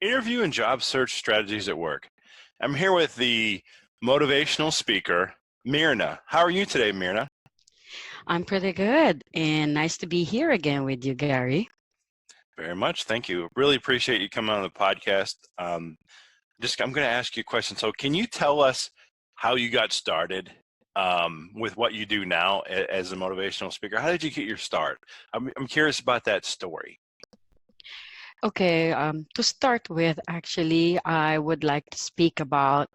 Interview and job search strategies at work. I'm here with the motivational speaker, Myrna. How are you today, Myrna? I'm pretty good, and nice to be here again with you, Gary. Very much. Thank you. Really appreciate you coming on the podcast. I'm going to ask you a question. So can you tell us how you got started with what you do now as a motivational speaker? How did you get your start? I'm curious about that story. Okay, to start with, actually, I would like to speak about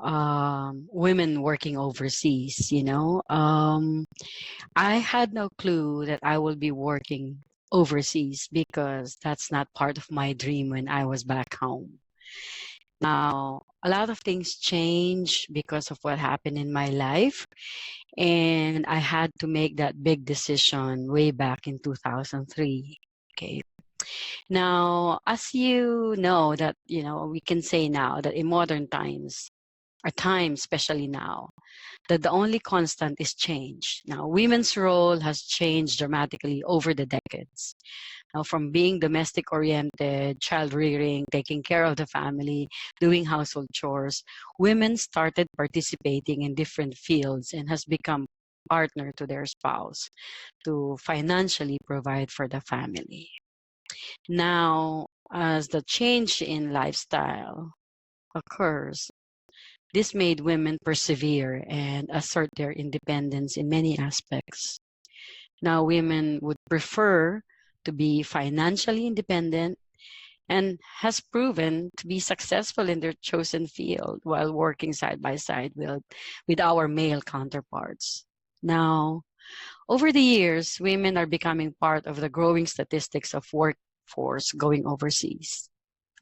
women working overseas. I had no clue that I will be working overseas because that's not part of my dream when I was back home. Now, a lot of things change because of what happened in my life, and I had to make that big decision way back in 2003. Okay. Now, as you know, that we can say now that in modern times, our time, especially now, that the only constant is change. Now, women's role has changed dramatically over the decades. Now, from being domestic oriented, child rearing, taking care of the family, doing household chores, women started participating in different fields and has become partner to their spouse to financially provide for the family. Now, as the change in lifestyle occurs, this made women persevere and assert their independence in many aspects. Now, women would prefer to be financially independent and has proven to be successful in their chosen field while working side by side with our male counterparts. Now, over the years, women are becoming part of the growing statistics of workforce going overseas.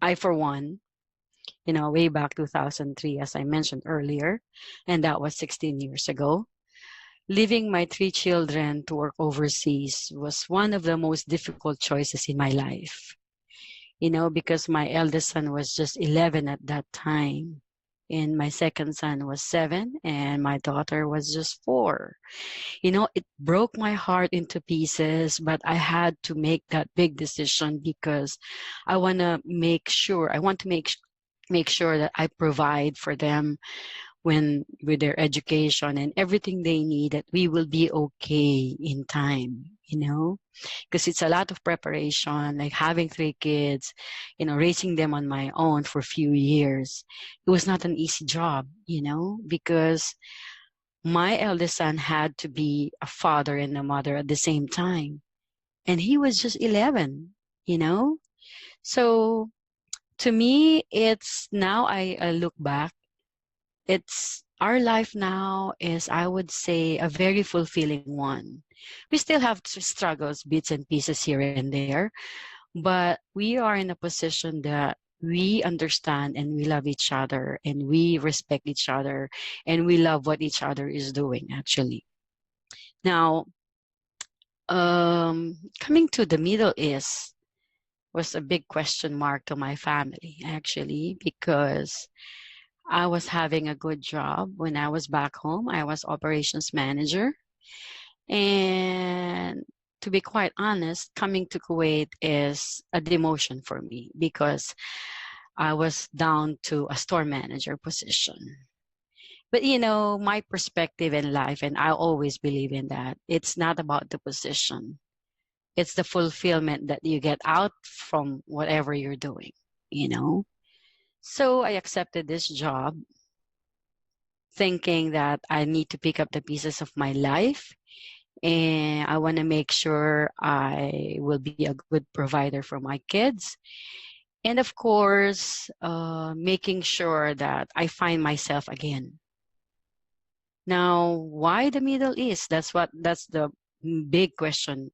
I, for one, way back 2003, as I mentioned earlier, and that was 16 years ago, leaving my 3 children to work overseas was one of the most difficult choices in my life. Because my eldest son was just 11 at that time, and my second son was 7, and my daughter was just 4. It broke my heart into pieces, but I had to make that big decision because I want to make sure that I provide for them with their education and everything they need, that we will be okay in time, because it's a lot of preparation, like having 3 kids, raising them on my own for a few years. It was not an easy job, because my eldest son had to be a father and a mother at the same time. And he was just 11, So to me, it's now I look back, it's our life now is, I would say, a very fulfilling one. We still have struggles, bits and pieces here and there, but we are in a position that we understand and we love each other and we respect each other and we love what each other is doing, actually. Now, coming to the Middle East was a big question mark to my family, actually, because I was having a good job when I was back home. I was operations manager. And to be quite honest, coming to Kuwait is a demotion for me because I was down to a store manager position. But my perspective in life, and I always believe in that, it's not about the position. It's the fulfillment that you get out from whatever you're doing, So I accepted this job thinking that I need to pick up the pieces of my life, and I want to make sure I will be a good provider for my kids. And of course, making sure that I find myself again. Now, why the Middle East? That's the big question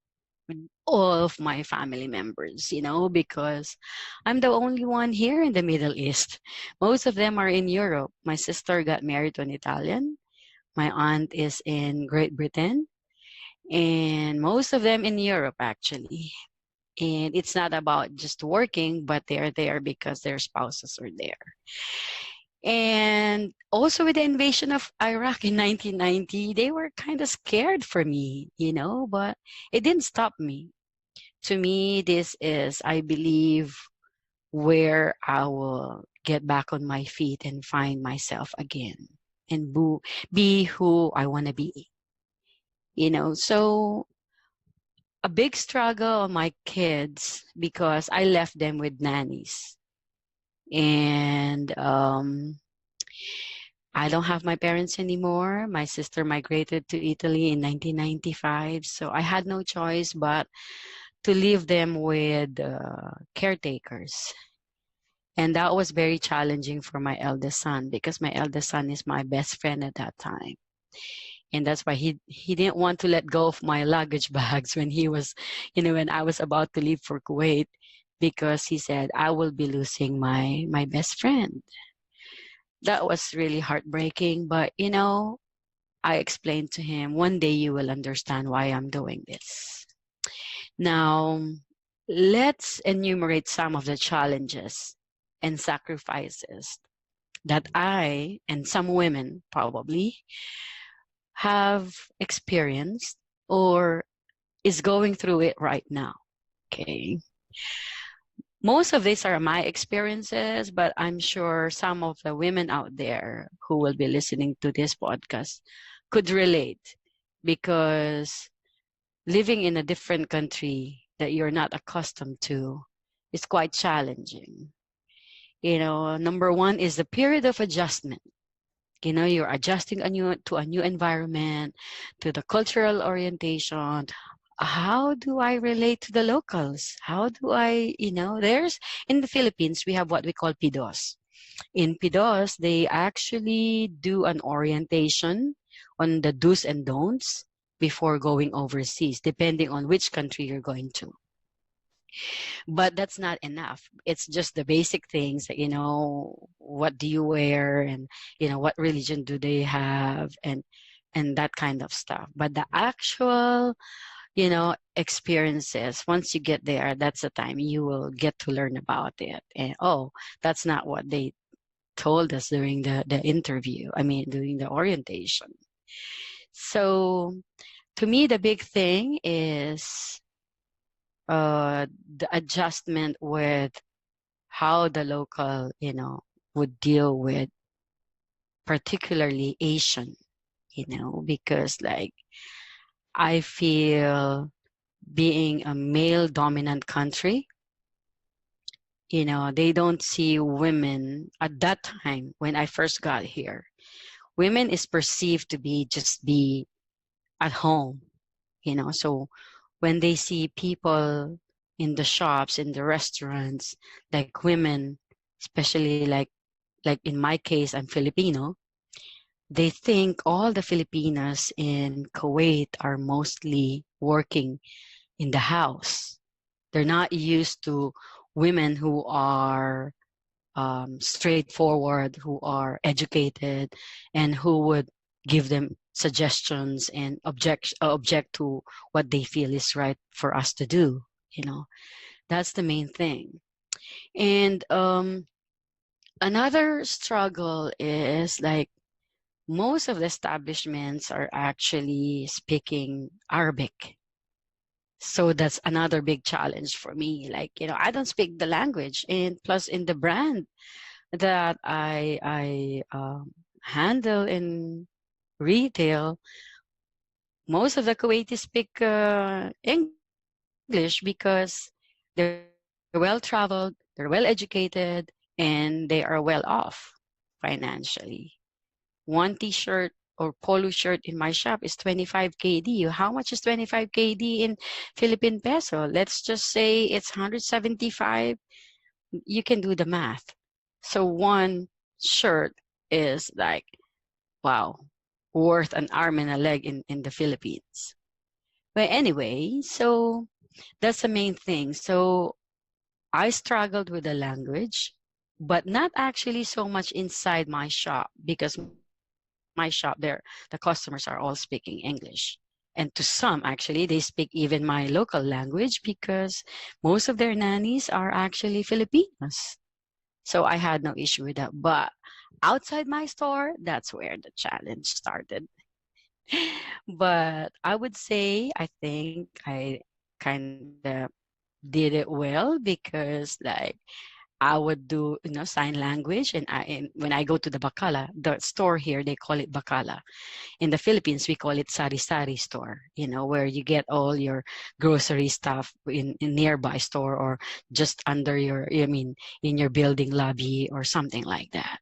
with all of my family members, because I'm the only one here in the Middle East. Most of them are in Europe. My sister got married to an Italian. My aunt is in Great Britain. And most of them in Europe, actually. And it's not about just working, but they're there because their spouses are there. And also with the invasion of Iraq in 1990, they were kind of scared for me, but it didn't stop me. To me, this is, I believe, where I will get back on my feet and find myself again and be who I want to be. So a big struggle on my kids because I left them with nannies. And I don't have my parents anymore. My sister migrated to Italy in 1995. So I had no choice but to leave them with caretakers. And that was very challenging for my eldest son because my eldest son is my best friend at that time. And that's why he didn't want to let go of my luggage bags when he was, when I was about to leave for Kuwait, because he said, I will be losing my best friend. That was really heartbreaking, but I explained to him, one day you will understand why I'm doing this. Now, let's enumerate some of the challenges and sacrifices that I and some women probably have experienced or is going through it right now. Okay. Most of these are my experiences, but I'm sure some of the women out there who will be listening to this podcast could relate, because living in a different country that you're not accustomed to is quite challenging. Number one is the period of adjustment. You're adjusting to a new environment, to the cultural orientation. How do I relate to the locals? How do I, there's, in the Philippines, we have what we call PIDOS. In PIDOS, they actually do an orientation on the do's and don'ts before going overseas, depending on which country you're going to. But that's not enough. It's just the basic things that, what do you wear, and, what religion do they have, and that kind of stuff. But the actual, experiences, once you get there, that's the time you will get to learn about it. And, oh, that's not what they told us during the interview. During the orientation. So to me, the big thing is the adjustment with how the local, would deal with particularly Asian, because like I feel being a male dominant country, they don't see women at that time when I first got here. Women is perceived to be at home, so when they see people in the shops, in the restaurants, like women, especially like in my case, I'm Filipino, they think all the Filipinas in Kuwait are mostly working in the house. They're not used to women who are straightforward, who are educated, and who would give them suggestions and object to what they feel is right for us to do. That's the main thing. And another struggle is like most of the establishments are actually speaking Arabic. So that's another big challenge for me. Like, I don't speak the language, and plus in the brand that I handle in retail, most of the Kuwaitis speak English because they're well traveled, they're well educated, and they are well off financially. One t-shirt or polo shirt in my shop is 25 KD. How much is 25 KD in Philippine peso? Let's just say it's 175. You can do the math. So one shirt is like, wow, worth an arm and a leg in the Philippines. But anyway, so that's the main thing. So I struggled with the language, but not actually so much inside my shop, because my shop there, the customers are all speaking English. And to some, actually, they speak even my local language because most of their nannies are actually Filipinos. So I had no issue with that. But outside my store, that's where the challenge started. But I would say I think I kind of did it well, because like I would do, sign language. And when I go to the Bacala, the store here, they call it Bacala. In the Philippines, we call it sari-sari store, where you get all your grocery stuff in nearby store, or just under in your building lobby or something like that.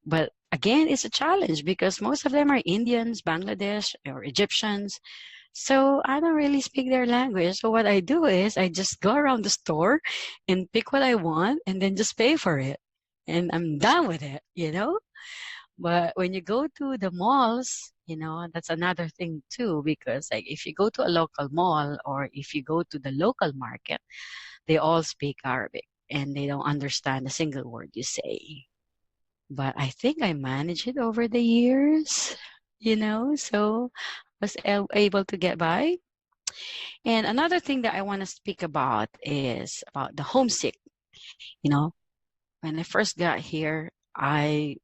But again, it's a challenge because most of them are Indians, Bangladesh, or Egyptians. So I don't really speak their language. So what I do is I just go around the store and pick what I want and then just pay for it. And I'm done with it. But when you go to the malls, that's another thing too, because like if you go to a local mall or if you go to the local market, they all speak Arabic and they don't understand a single word you say. But I think I managed it over the years, so was able to get by. And another thing that I want to speak about is about the homesick. When I first got here, I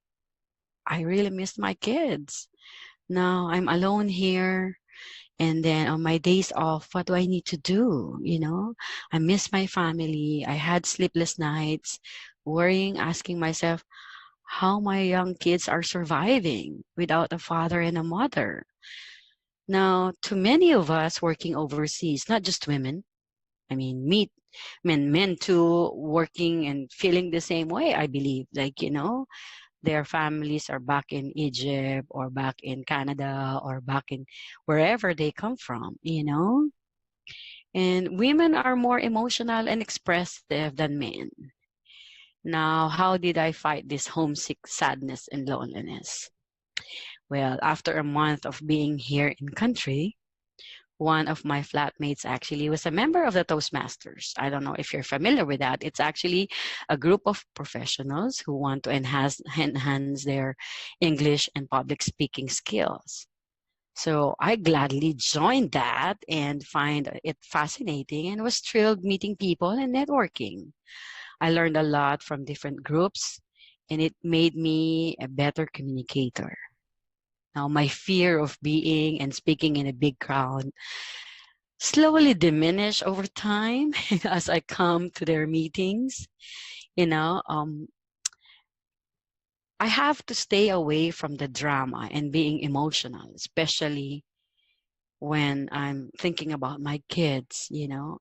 really missed my kids. Now I'm alone here. And then on my days off, what do I need to do? I miss my family. I had sleepless nights, worrying, asking myself how my young kids are surviving without a father and a mother. Now, to many of us working overseas, not just women, men too, working and feeling the same way, I believe. Like, their families are back in Egypt or back in Canada or back in wherever they come from. And women are more emotional and expressive than men. Now, how did I fight this homesick sadness and loneliness? Well, after a month of being here in country, one of my flatmates actually was a member of the Toastmasters. I don't know if you're familiar with that. It's actually a group of professionals who want to enhance their English and public speaking skills. So I gladly joined that and find it fascinating and was thrilled meeting people and networking. I learned a lot from different groups and it made me a better communicator. Now, my fear of being and speaking in a big crowd slowly diminished over time as I come to their meetings. I have to stay away from the drama and being emotional, especially when I'm thinking about my kids.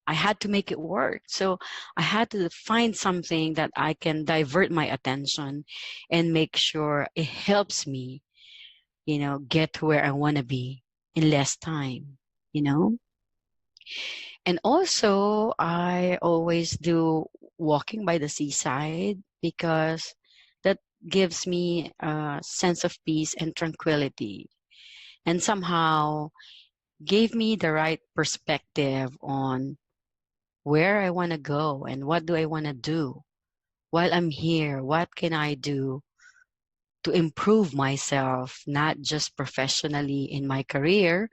I had to make it work. So I had to find something that I can divert my attention and make sure it helps me get to where I want to be in less time. And also, I always do walking by the seaside because that gives me a sense of peace and tranquility, and somehow gave me the right perspective on where I want to go and what do I want to do while I'm here. What can I do to improve myself, not just professionally in my career,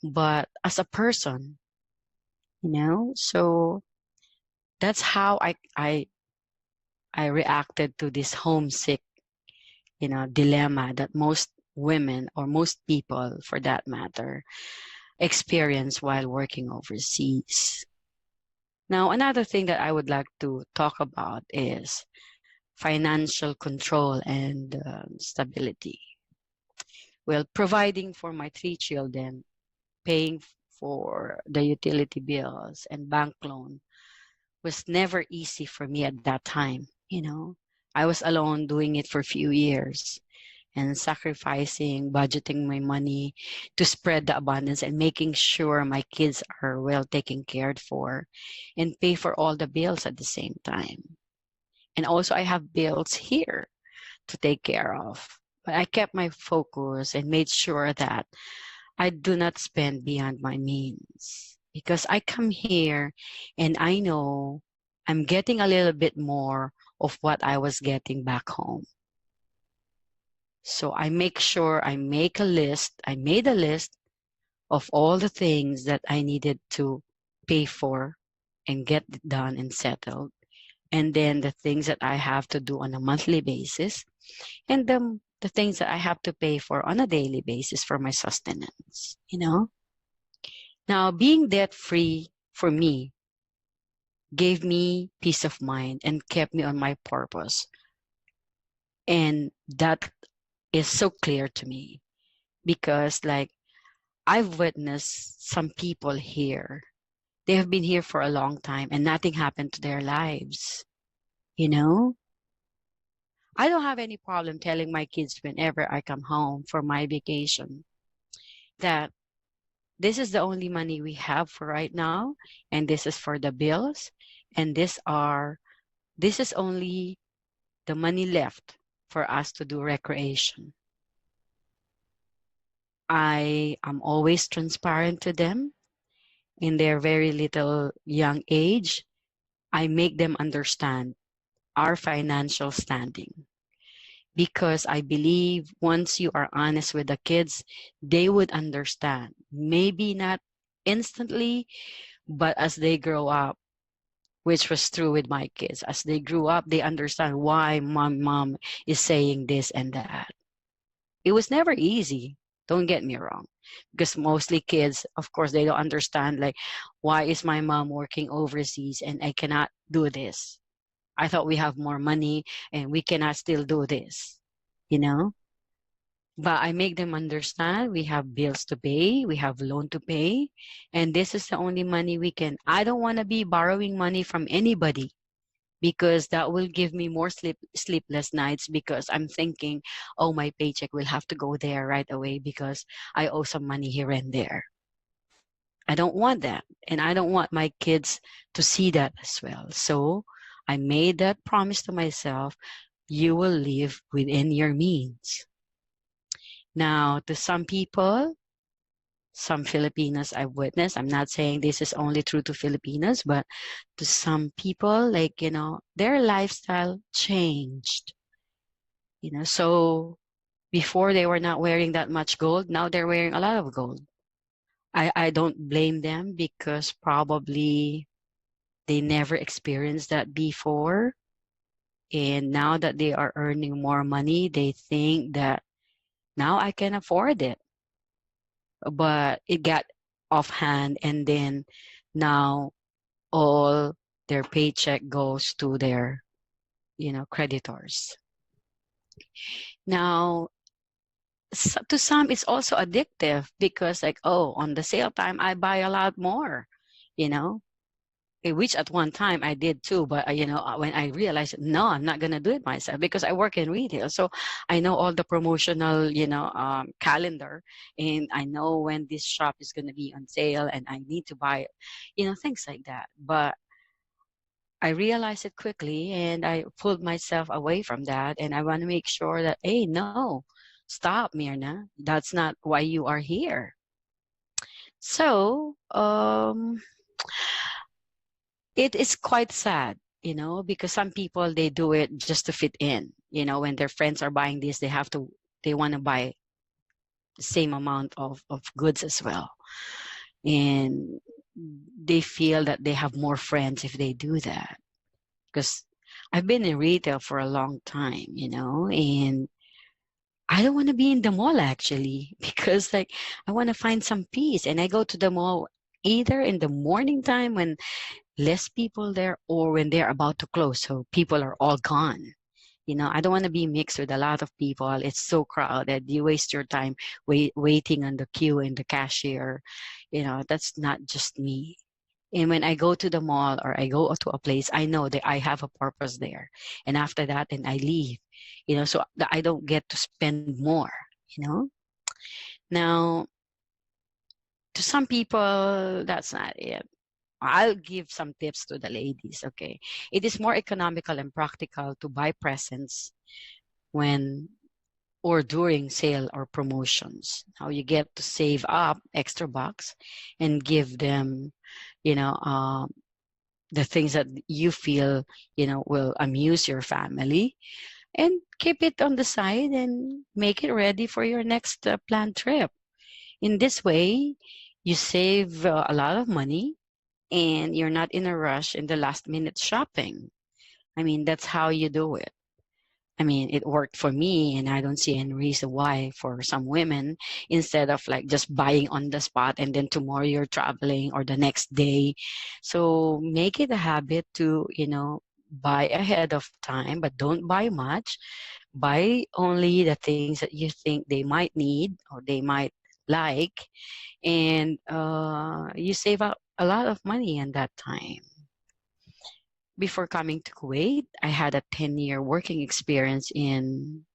but as a person. So that's how I reacted to this homesick, dilemma that most women, or most people for that matter, experience while working overseas. Now, another thing that I would like to talk about is financial control and stability. Well, providing for my 3 children, paying for the utility bills and bank loan was never easy for me at that time. I was alone doing it for a few years and sacrificing, budgeting my money to spread the abundance and making sure my kids are well taken cared for and pay for all the bills at the same time. And also I have bills here to take care of. But I kept my focus and made sure that I do not spend beyond my means, because I come here and I know I'm getting a little bit more of what I was getting back home. So I make sure I make a list. I made a list of all the things that I needed to pay for and get done and settled. And then the things that I have to do on a monthly basis, and the things that I have to pay for on a daily basis for my sustenance. Now, being debt-free for me gave me peace of mind and kept me on my purpose. And that is so clear to me because like I've witnessed some people here. They have been here for a long time and nothing happened to their lives. You know, I don't have any problem telling my kids whenever I come home for my vacation that this is the only money we have for right now, and this is for the bills, and this is only the money left for us to do recreation. I am always transparent to them in their very little young age. I make them understand our financial standing because I believe once you are honest with the kids, they would understand. Maybe not instantly, but as they grow up, which was true with my kids, as they grew up, they understand why mom is saying this and that. It was never easy. Don't get me wrong, because mostly kids, of course, they don't understand like, why is my mom working overseas and I cannot do this? I thought we have more money and we cannot still do this, you know? But I make them understand we have bills to pay, we have loan to pay, and this is the only money we can. I don't want to be borrowing money from anybody because that will give me more sleepless nights because I'm thinking, oh, my paycheck will have to go there right away because I owe some money here and there. I don't want that. And I don't want my kids to see that as well. So I made that promise to myself, you will live within your means. Now, to some people, some Filipinos I've witnessed, I'm not saying this is only true to Filipinos, but to some people, like, their lifestyle changed. So before they were not wearing that much gold, now they're wearing a lot of gold. I don't blame them because probably they never experienced that before. And now that they are earning more money, they think that now I can afford it. But it got offhand, and then now all their paycheck goes to their, creditors. Now, to some, it's also addictive because like, oh, on the sale time, I buy a lot more, which at one time I did too. But, when I realized, no, I'm not going to do it myself because I work in retail. So I know all the promotional, calendar, and I know when this shop is going to be on sale and I need to buy it, things like that. But I realized it quickly and I pulled myself away from that. And I want to make sure that, hey, no, stop, Myrna. That's not why you are here. So, it is quite sad, because some people, they do it just to fit in. When their friends are buying this, they want to buy the same amount of goods as well. And they feel that they have more friends if they do that. Because I've been in retail for a long time, and I don't want to be in the mall actually because like I want to find some peace. And I go to the mall either in the morning time when less people there or when they're about to close. So people are all gone. I don't want to be mixed with a lot of people. It's so crowded. You waste your time waiting on the queue and the cashier. That's not just me. And when I go to the mall or I go to a place, I know that I have a purpose there. And after that, then I leave, so that I don't get to spend more, Now, to some people, that's not it. I'll give some tips to the ladies, okay? It is more economical and practical to buy presents when or during sale or promotions. Now you get to save up extra bucks and give them, the things that you feel, will amuse your family, and keep it on the side and make it ready for your next planned trip. In this way, you save a lot of money and you're not in a rush in the last minute shopping. I mean, that's how you do it. I mean, it worked for me, and I don't see any reason why for some women, instead of like just buying on the spot and then tomorrow you're traveling or the next day. So make it a habit to, buy ahead of time, but don't buy much. Buy only the things that you think they might need or they might like, and you save up a lot of money in that time. Before coming to Kuwait, I had a 10-year working experience in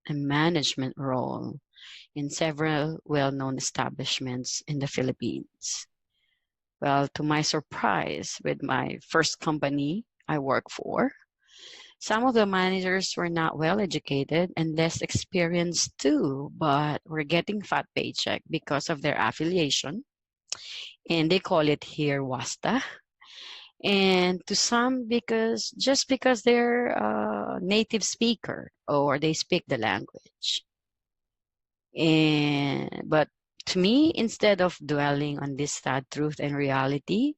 a management role in several well-known establishments in the Philippines. Well, to my surprise, with my first company I worked for, some of the managers were not well educated and less experienced too, but were getting fat paycheck because of their affiliation. And they call it here wasta. And to some, because they're a native speaker or they speak the language. But to me, instead of dwelling on this sad truth and reality,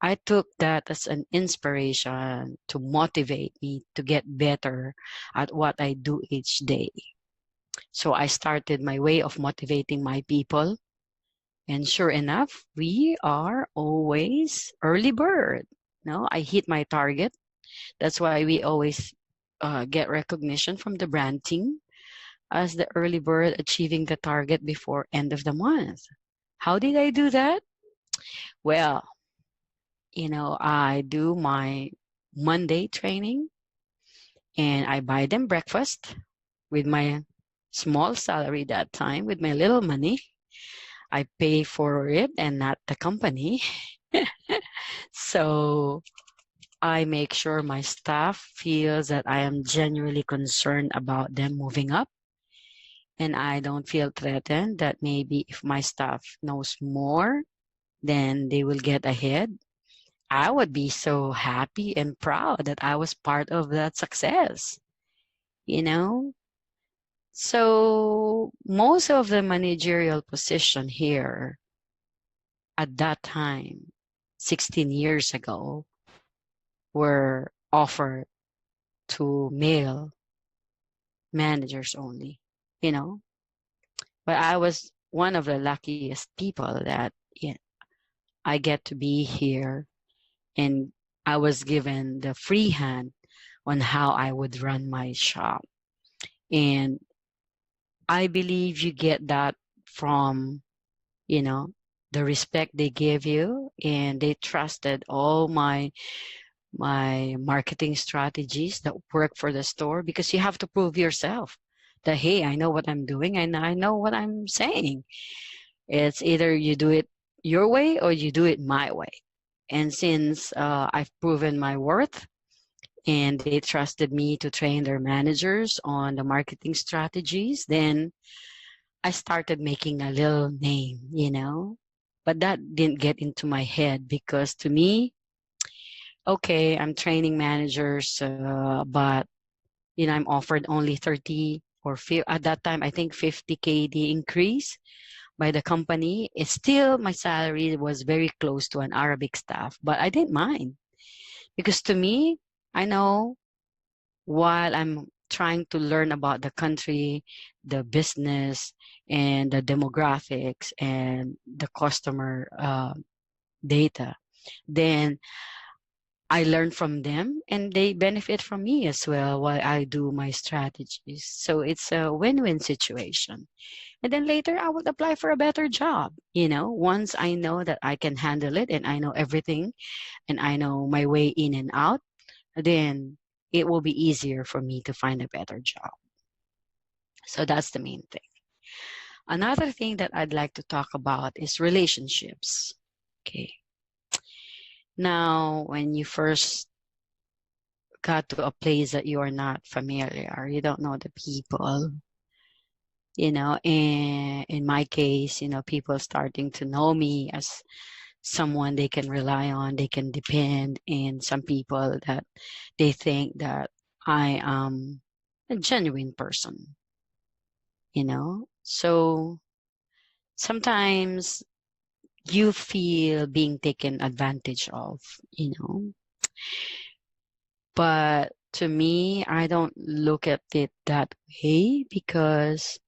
I took that as an inspiration to motivate me to get better at what I do each day. So I started my way of motivating my people. And sure enough, we are always early bird. No, I hit my target. That's why we always get recognition from the brand team as the early bird achieving the target before end of the month. How did I do that? Well, I do my Monday training and I buy them breakfast with my small salary that time, with my little money. I pay for it and not the company. So I make sure my staff feels that I am genuinely concerned about them moving up. And I don't feel threatened that maybe if my staff knows more, then they will get ahead. I would be so happy and proud that I was part of that success, you know? So most of the managerial position here at that time, 16 years ago, were offered to male managers only, you know? But I was one of the luckiest people that I get to be here, and I was given the free hand on how I would run my shop. And I believe you get that from, the respect they give you, and they trusted all my marketing strategies that work for the store, because you have to prove yourself that, hey, I know what I'm doing and I know what I'm saying. It's either you do it your way or you do it my way. And since I've proven my worth and they trusted me to train their managers on the marketing strategies, then I started making a little name. But that didn't get into my head, because to me, okay, I'm training managers, but I'm offered only 30 or at that time, I think 50 KD increase by the company. It's still, my salary was very close to an Arabic staff, but I didn't mind, because to me, I know, while I'm trying to learn about the country, the business, and the demographics and the customer data, then I learn from them and they benefit from me as well while I do my strategies. So it's a win-win situation. And then later I would apply for a better job. Once I know that I can handle it and I know everything and I know my way in and out, then it will be easier for me to find a better job. So that's the main thing. Another thing that I'd like to talk about is relationships. Okay. Now, when you first got to a place that you are not familiar, you don't know the people, and in my case, people starting to know me as someone they can rely on, they can depend, and some people that they think that I am a genuine person, So sometimes you feel being taken advantage of, But To me, I don't look at it that way because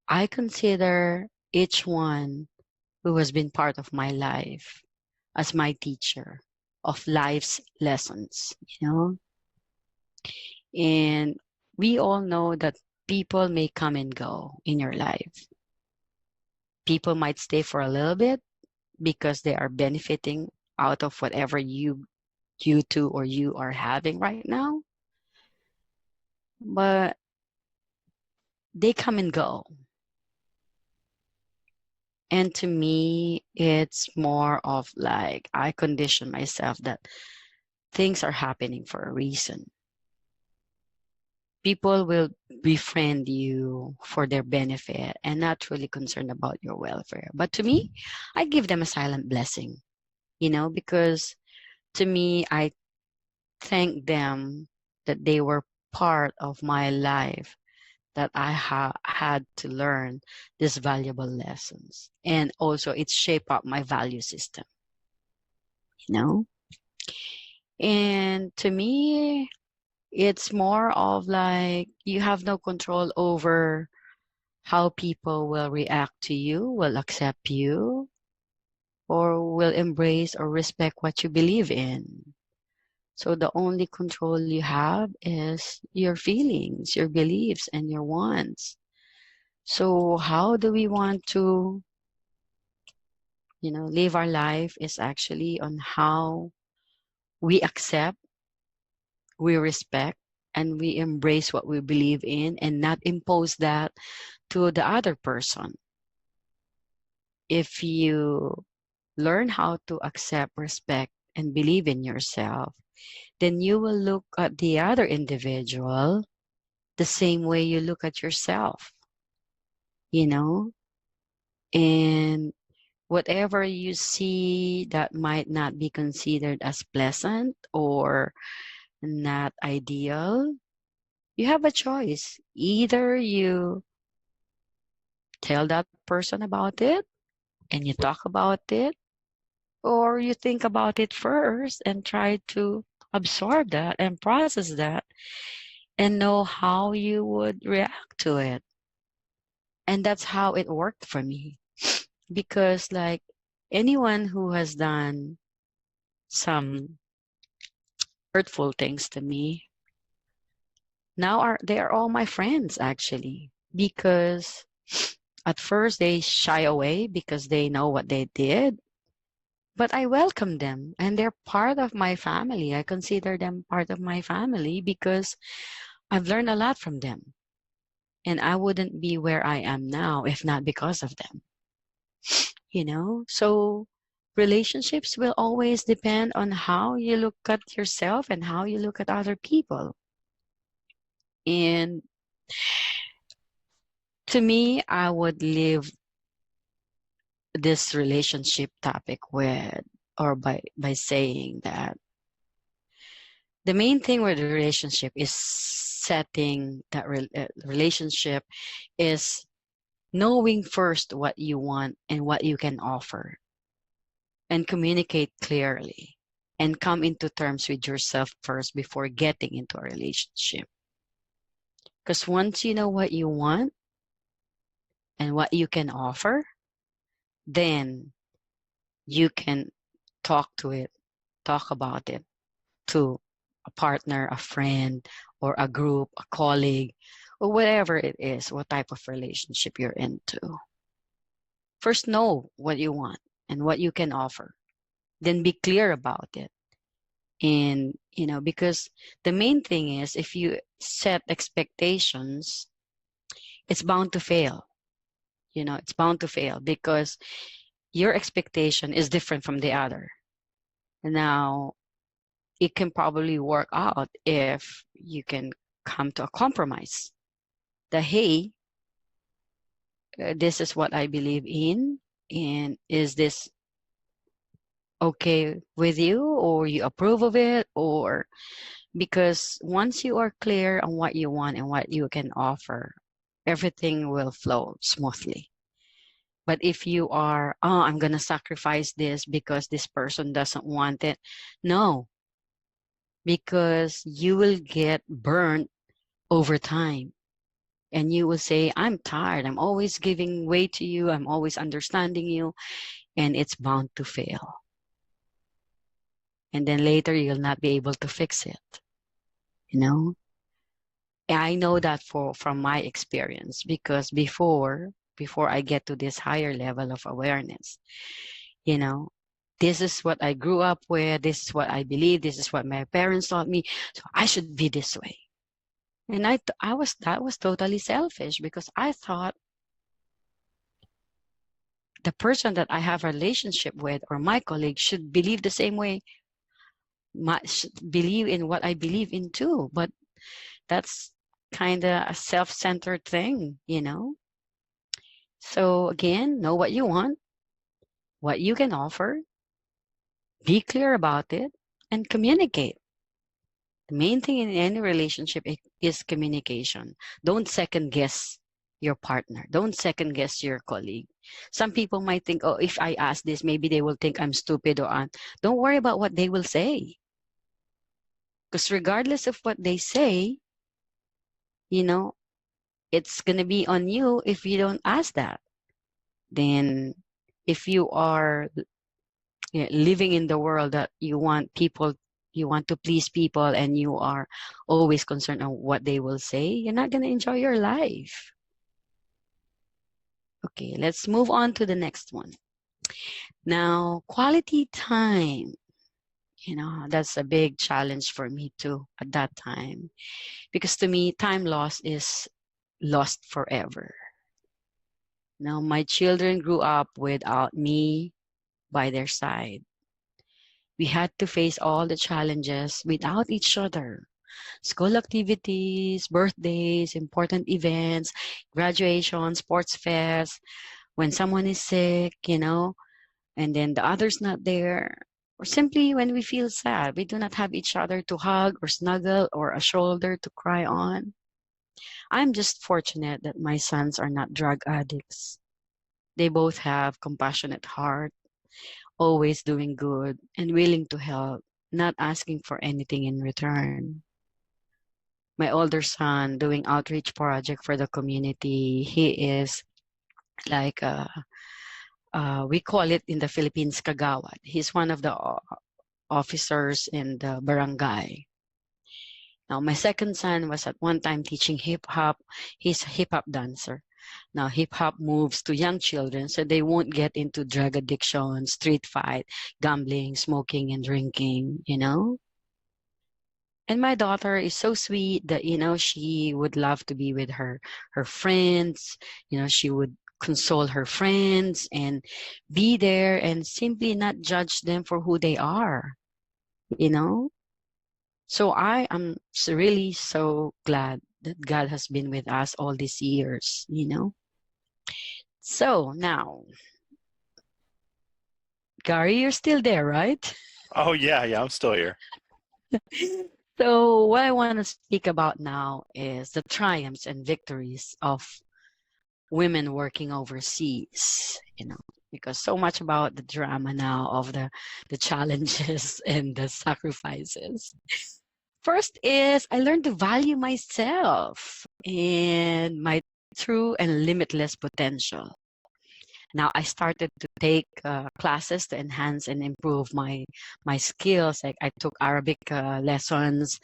I consider each one who has been part of my life as my teacher of life's lessons, you know? And we all know that people may come and go in your life. People might stay for a little bit because they are benefiting out of whatever you two or you are having right now. But they come and go. And to me, it's more of like I condition myself that things are happening for a reason. People will befriend you for their benefit and not really concerned about your welfare. But to me, I give them a silent blessing, because to me, I thank them that they were part of my life, that I had to learn these valuable lessons. And also it shaped up my value system, you know? And to me, it's more of like you have no control over how people will react to you, will accept you, or will embrace or respect what you believe in. So the only control you have is your feelings, your beliefs, and your wants. So how do we want to, live our life is actually on how we accept, we respect, and we embrace what we believe in and not impose that to the other person. If you learn how to accept, respect, and believe in yourself, then you will look at the other individual the same way you look at yourself, and whatever you see that might not be considered as pleasant or not ideal, you have a choice. Either you tell that person about it and you talk about it, or you think about it first and try to absorb that and process that and know how you would react to it. And that's how it worked for me. Because like anyone who has done some hurtful things to me, now they are all my friends actually. Because at first they shy away because they know what they did. But I welcome them and they're part of my family. I consider them part of my family because I've learned a lot from them. And I wouldn't be where I am now if not because of them. So relationships will always depend on how you look at yourself and how you look at other people. And to me, I would leave this relationship topic with, or by saying that the main thing with the relationship is setting that relationship is knowing first what you want and what you can offer, and communicate clearly and come into terms with yourself first before getting into a relationship. Because once you know what you want and what you can offer, then you can talk about it to a partner, a friend, or a group, a colleague, or whatever it is, what type of relationship you're into. First, know what you want and what you can offer. Then be clear about it. And, because the main thing is if you set expectations, it's bound to fail. It's bound to fail because your expectation is different from the other. Now, it can probably work out if you can come to a compromise. Hey, this is what I believe in, and is this okay with you, or you approve of it? Or because once you are clear on what you want and what you can offer, everything will flow smoothly. But if you are, I'm going to sacrifice this because this person doesn't want it. No, because you will get burnt over time. And you will say, I'm tired. I'm always giving way to you. I'm always understanding you. And it's bound to fail. And then later you'll not be able to fix it. You know, I know that from my experience, because before I get to this higher level of awareness, you know, this is what I grew up with. This is what I believe. This is what my parents taught me. So I should be this way. And that was totally selfish, because I thought the person that I have a relationship with or my colleague should believe the same way, should believe in what I believe in too. But that's kind of a self-centered thing, you know. So again, know what you want, what you can offer, be clear about it, and communicate. The main thing in any relationship is communication. Don't second guess your partner. Don't second guess your colleague. Some people might think, oh, if I ask this, maybe they will think I'm stupid or don't worry about what they will say. Because regardless of what they say, you know, it's going to be on you if you don't ask that. Then if you are living in the world that you want to please people, and you are always concerned on what they will say, you're not going to enjoy your life. Okay, let's move on to the next one. Now, quality time. You know, that's a big challenge for me too at that time, because to me, time lost is lost forever. Now, my children grew up without me by their side. We had to face all the challenges without each other. School activities, birthdays, important events, graduation, sports fest, when someone is sick, you know, and then the other's not there. Or simply when we feel sad, we do not have each other to hug or snuggle or a shoulder to cry on. I'm just fortunate that my sons are not drug addicts. They both have compassionate heart, always doing good and willing to help, not asking for anything in return. My older son doing outreach project for the community. He is like we call it in the Philippines kagawad. He's one of the officers in the barangay. Now, my second son was at one time teaching hip hop. He's a hip hop dancer. Now, hip hop moves to young children, so they won't get into drug addiction, street fight, gambling, smoking, and drinking, you know? And my daughter is so sweet that, you know, she would love to be with her friends. You know, she would console her friends and be there and simply not judge them for who they are, you know? So I am really so glad that God has been with us all these years, you know? So now, Gary, you're still there, right? Oh, yeah, I'm still here. So what I want to speak about now is the triumphs and victories of women working overseas, you know, because so much about the drama now of the challenges and the sacrifices. First is I learned to value myself and my true and limitless potential. Now I started to take classes to enhance and improve my skills. Like I took Arabic lessons,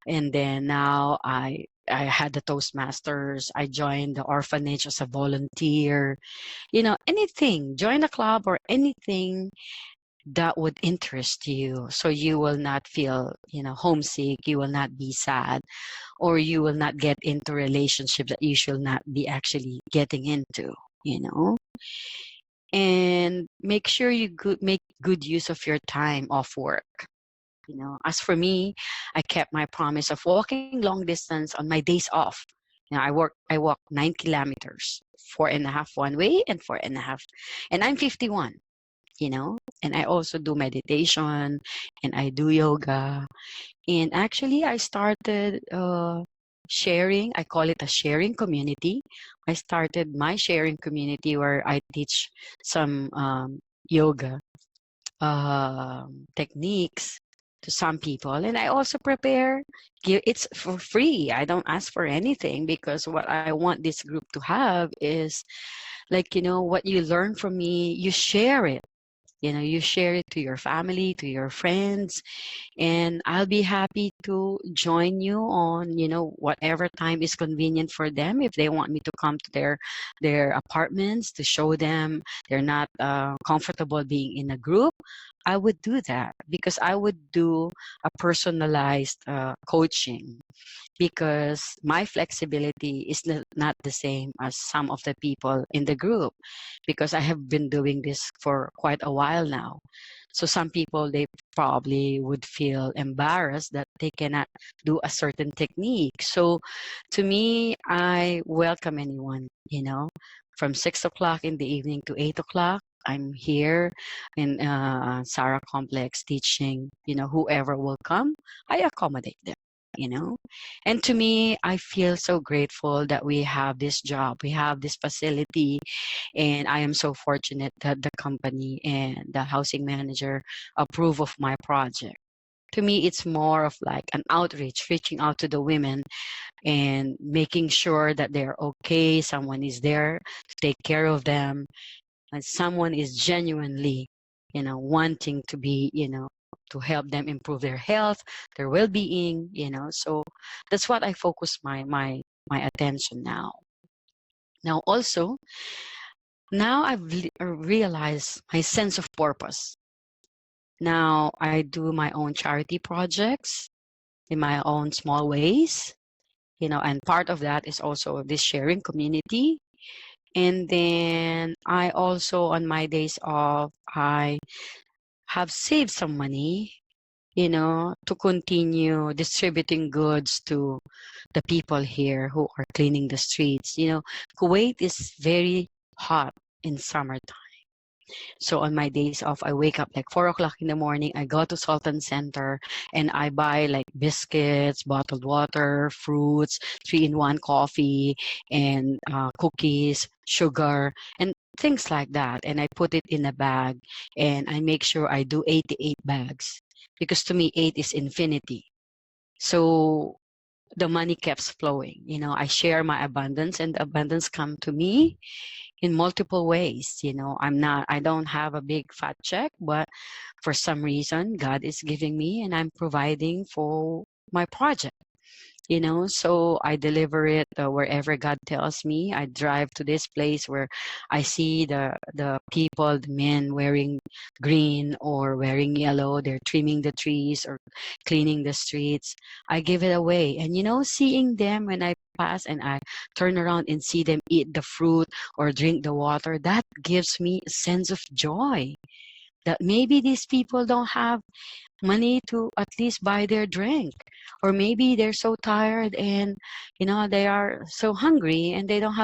and then now I had the Toastmasters. I joined the orphanage as a volunteer. You know, anything, join a club or anything that would interest you, so you will not feel, you know, homesick. You will not be sad, or you will not get into relationships that you should not be actually getting into. You know. And make sure you make good use of your time off work. You know, as for me, I kept my promise of walking long distance on my days off. You know, I walk 9 kilometers, 4.5 one way and 4.5, and I'm 51. You know, and I also do meditation and I do yoga. And actually, I started sharing. I call it a sharing community. I started my sharing community where I teach some yoga techniques to some people. And I also prepare, it's for free. I don't ask for anything, because what I want this group to have is, like, what you learn from me, you share it. You share it to your family, to your friends, and I'll be happy to join you on, whatever time is convenient for them. If they want me to come to their apartments to show them they're not comfortable being in a group, I would do that, because I would do a personalized coaching, because my flexibility is not the same as some of the people in the group, because I have been doing this for quite a while now. So some people, they probably would feel embarrassed that they cannot do a certain technique. So to me, I welcome anyone, from 6 o'clock in the evening to 8 o'clock. I'm here in Sarah Complex teaching, whoever will come, I accommodate them. And to me, I feel so grateful that we have this job, we have this facility, and I am so fortunate that the company and the housing manager approve of my project. To me, it's more of like an outreach, reaching out to the women and making sure that they're okay, someone is there to take care of them, and someone is genuinely, wanting to be, to help them improve their health, their well-being, so that's what I focus my attention now. Now also, now I've realized my sense of purpose. Now I do my own charity projects in my own small ways, and part of that is also this sharing community. And then I also, on my days off, I have saved some money, to continue distributing goods to the people here who are cleaning the streets. Kuwait is very hot in summertime. So on my days off, I wake up like 4 o'clock in the morning. I go to Sultan Center and I buy like biscuits, bottled water, fruits, 3-in-1 coffee, and cookies, sugar, and things like that. And I put it in a bag, and I make sure I do 88 bags, because to me, 8 is infinity. So the money keeps flowing. I share my abundance, and the abundance come to me in multiple ways. I don't have a big fat check, but for some reason, God is giving me, and I'm providing for my project. So I deliver it wherever God tells me. I drive to this place where I see the people, the men wearing green or wearing yellow. They're trimming the trees or cleaning the streets. I give it away. And, seeing them when I pass and I turn around and see them eat the fruit or drink the water, that gives me a sense of joy. That maybe these people don't have money to at least buy their drink, or maybe they're so tired and they are so hungry and they don't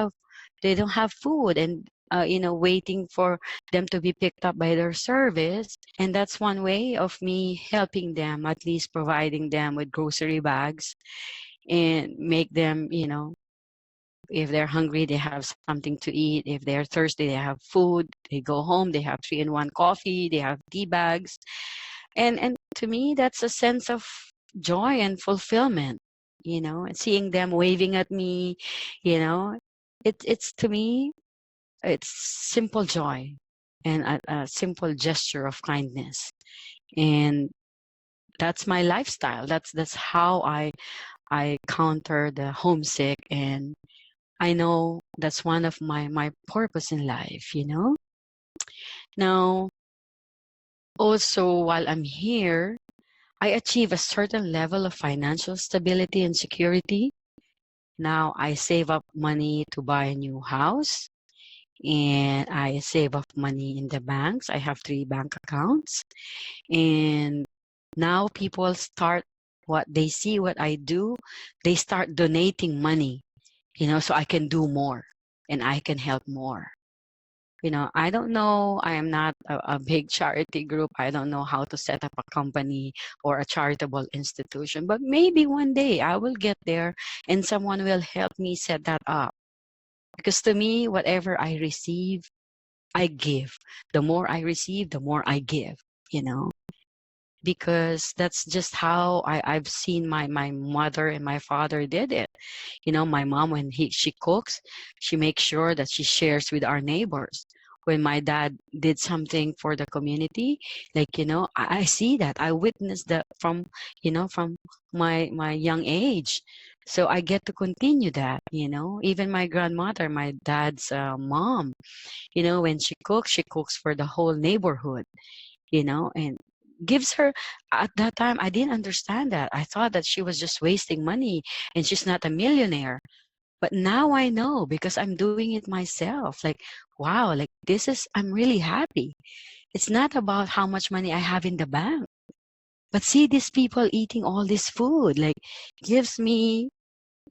have food, and waiting for them to be picked up by their service. And that's one way of me helping them, at least providing them with grocery bags, and make them, if they're hungry, they have something to eat. If they're thirsty, they have food. They go home, they have 3-in-1 coffee, they have tea bags. And to me, that's a sense of joy and fulfillment, and seeing them waving at me, it's to me, it's simple joy and a simple gesture of kindness. And that's my lifestyle. That's how I counter the homesick, and I know that's one of my purpose in life. Now, also, while I'm here, I achieve a certain level of financial stability and security. Now I save up money to buy a new house, and I save up money in the banks. I have 3 bank accounts, and now people start, what they see what I do, they start donating money, so I can do more and I can help more. I don't know. I am not a big charity group. I don't know how to set up a company or a charitable institution, but maybe one day I will get there and someone will help me set that up. Because to me, whatever I receive, I give. The more I receive, the more I give, you know. because that's just how I've seen my mother and my father did it. My mom, when she cooks, she makes sure that she shares with our neighbors. When my dad did something for the community, like, I see that. I witnessed that from my young age. So I get to continue that, even my grandmother, my dad's mom, when she cooks for the whole neighborhood, and gives her. At that time, I didn't understand that. I thought that she was just wasting money and she's not a millionaire. But now I know, because I'm doing it myself. Like, wow, like I'm really happy. It's not about how much money I have in the bank, but see these people eating all this food, like, gives me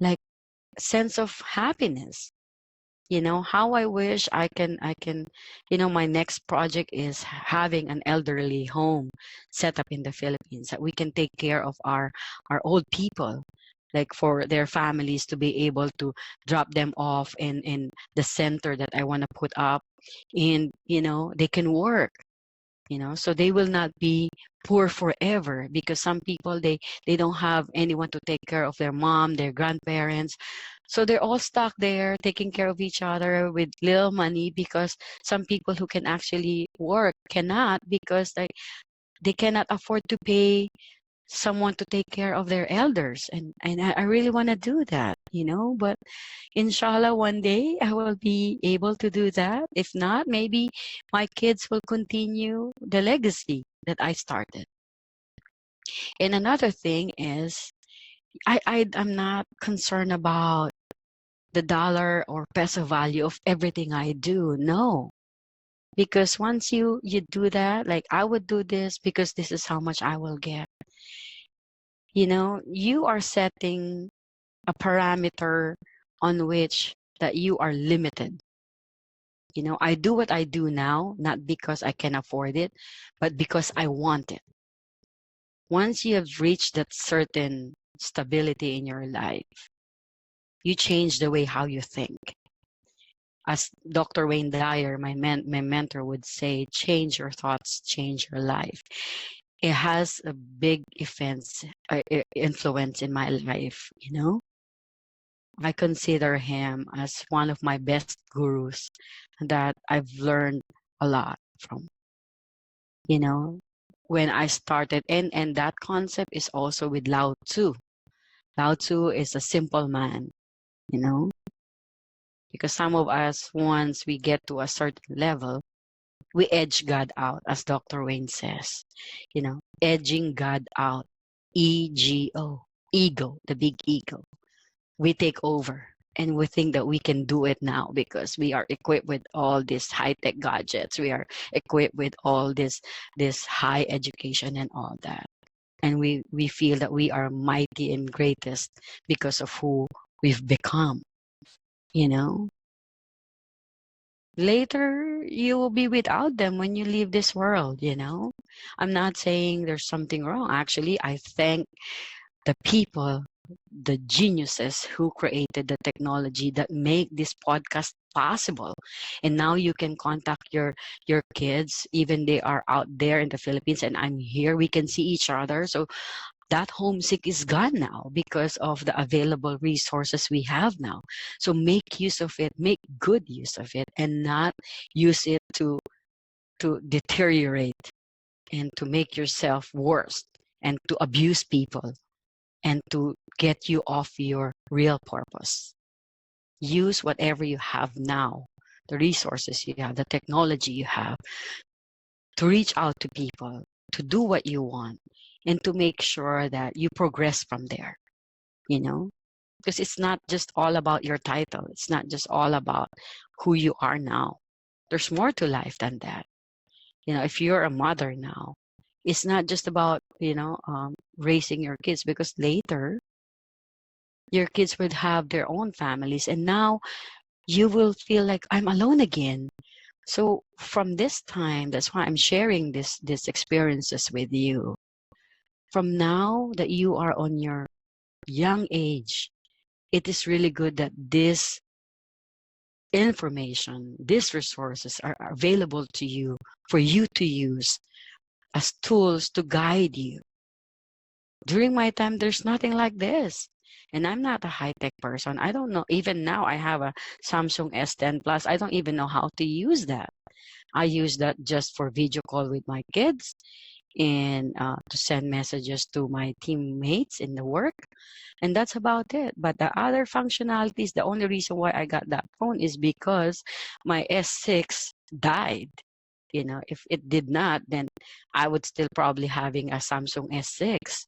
like a sense of happiness. How I wish I can, my next project is having an elderly home set up in the Philippines, that we can take care of our old people, like for their families to be able to drop them off in the center that I want to put up, and they can work, so they will not be poor forever, because some people, they don't have anyone to take care of their mom, their grandparents. So they're all stuck there taking care of each other with little money, because some people who can actually work cannot, because they cannot afford to pay someone to take care of their elders. And I really want to do that, but inshallah, one day I will be able to do that. If not, maybe my kids will continue the legacy that I started. And another thing is, I'm not concerned about the dollar or peso value of everything I do. No. Because once you do that, like, I would do this because this is how much I will get. You are setting a parameter on which that you are limited. I do what I do now, not because I can afford it, but because I want it. Once you have reached that certain stability in your life, you change the way how you think. As Dr. Wayne Dyer, my mentor, would say, change your thoughts, change your life. It has a big influence in my life, I consider him as one of my best gurus that I've learned a lot from. When I started, and that concept is also with Lao Tzu. Lao Tzu is a simple man, because some of us, once we get to a certain level, we edge God out, as Dr. Wayne says, edging God out, ego, the big ego. We take over, and we think that we can do it now because we are equipped with all these high-tech gadgets. We are equipped with all this high education and all that. And we feel that we are mighty and greatest because of who we've become, Later, you will be without them when you leave this world, I'm not saying there's something wrong. Actually, I thank the people, the geniuses who created the technology that make this podcast possible. And now you can contact your kids, even they are out there in the Philippines and I'm here. We can see each other. So that homesick is gone now because of the available resources we have now. So make use of it, make good use of it, and not use it to deteriorate and to make yourself worse and to abuse people and to get you off your real purpose. Use whatever you have now, the resources you have, the technology you have, to reach out to people, to do what you want, and to make sure that you progress from there, because it's not just all about your title. It's not just all about who you are now. There's more to life than that. If you're a mother now, it's not just about, raising your kids, because later your kids would have their own families. And now you will feel like, I'm alone again. So from this time, that's why I'm sharing these experiences with you. From now that you are on your young age, it is really good that this information, these resources are available to you for you to use as tools to guide you. During my time, there's nothing like this. And I'm not a high-tech person. I don't know. Even now, I have a Samsung S10 Plus. I don't even know how to use that. I use that just for video call with my kids and to send messages to my teammates in the work. And that's about it. But the other functionalities, the only reason why I got that phone is because my S6 died. You know, if it did not, then I would still probably having a Samsung S6,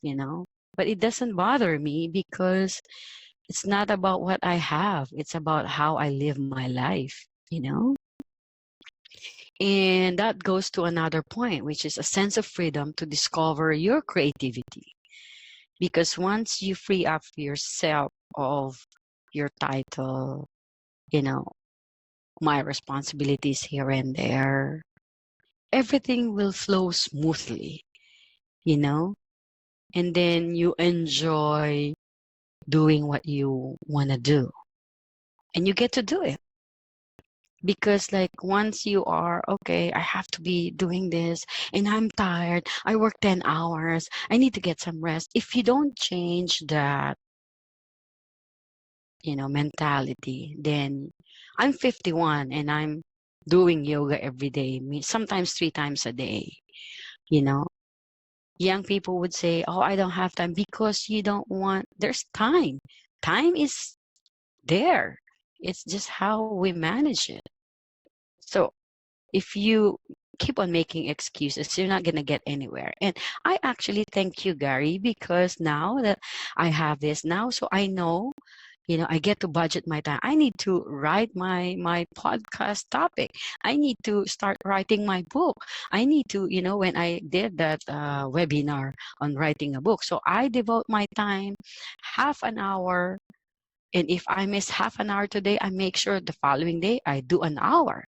you know. But it doesn't bother me because it's not about what I have. It's about how I live my life, you know. And that goes to another point, which is a sense of freedom to discover your creativity. Because once you free up yourself of your title, you know, my responsibilities here and there, everything will flow smoothly, you know, and then you enjoy doing what you want to do and you get to do it. Because like once you are, okay, I have to be doing this and I'm tired, I work 10 hours, I need to get some rest. If you don't change that, you know, mentality, then I'm 51 and I'm doing yoga every day, sometimes 3 times a day, you know. Young people would say, oh, I don't have time because you don't want, there's time. Time is there. It's just how we manage it. So if you keep on making excuses, you're not going to get anywhere. And I actually thank you, Gary, because now that I have this now, so I know, you know, I get to budget my time. I need to write my podcast topic. I need to start writing my book. I need to, you know, when I did that webinar on writing a book, so I devote my time, half an hour. And if I miss half an hour today, I make sure the following day I do an hour.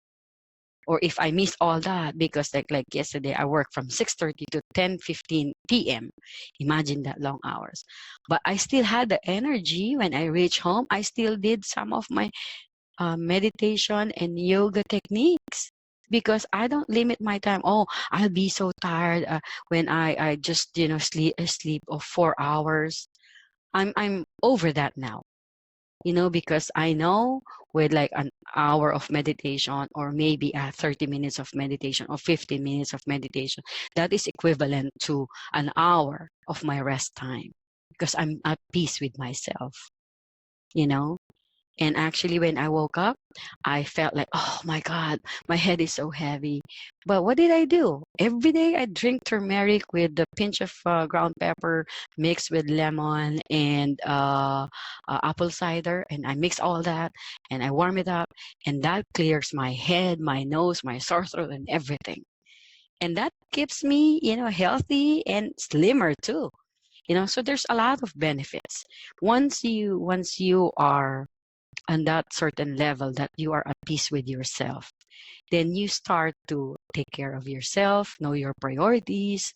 Or if I miss all that, because like yesterday, I worked from 6:30 to 10:15 p.m. Imagine that long hours. But I still had the energy when I reached home. I still did some of my meditation and yoga techniques because I don't limit my time. Oh, I'll be so tired when I just, you know, sleep of 4 hours. I'm over that now. You know, because I know with like an hour of meditation or maybe 30 minutes of meditation or 15 minutes of meditation, that is equivalent to an hour of my rest time because I'm at peace with myself, you know. And actually, when I woke up, I felt like, oh my God, my head is so heavy. But what did I do? Every day I drink turmeric with a pinch of ground pepper mixed with lemon and apple cider. And I mix all that and I warm it up. And that clears my head, my nose, my sore throat, and everything. And that keeps me, you know, healthy and slimmer too. You know, so there's a lot of benefits. Once you are on that certain level that you are at peace with yourself, then you start to take care of yourself, know your priorities.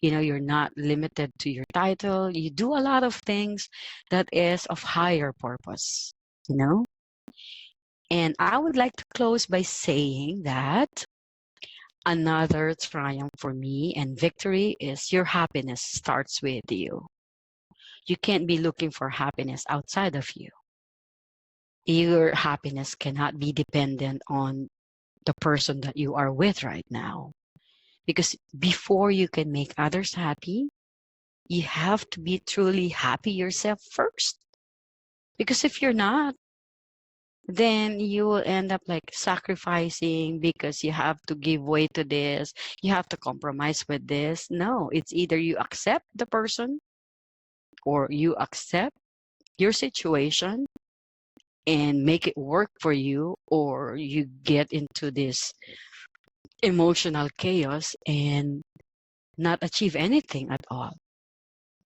You know, you're not limited to your title. You do a lot of things that is of higher purpose, you know. And I would like to close by saying that another triumph for me and victory is your happiness starts with you. You can't be looking for happiness outside of you. Your happiness cannot be dependent on the person that you are with right now. Because before you can make others happy, you have to be truly happy yourself first. Because if you're not, then you will end up like sacrificing because you have to give way to this, you have to compromise with this. No, it's either you accept the person or you accept your situation and make it work for you, or you get into this emotional chaos and not achieve anything at all.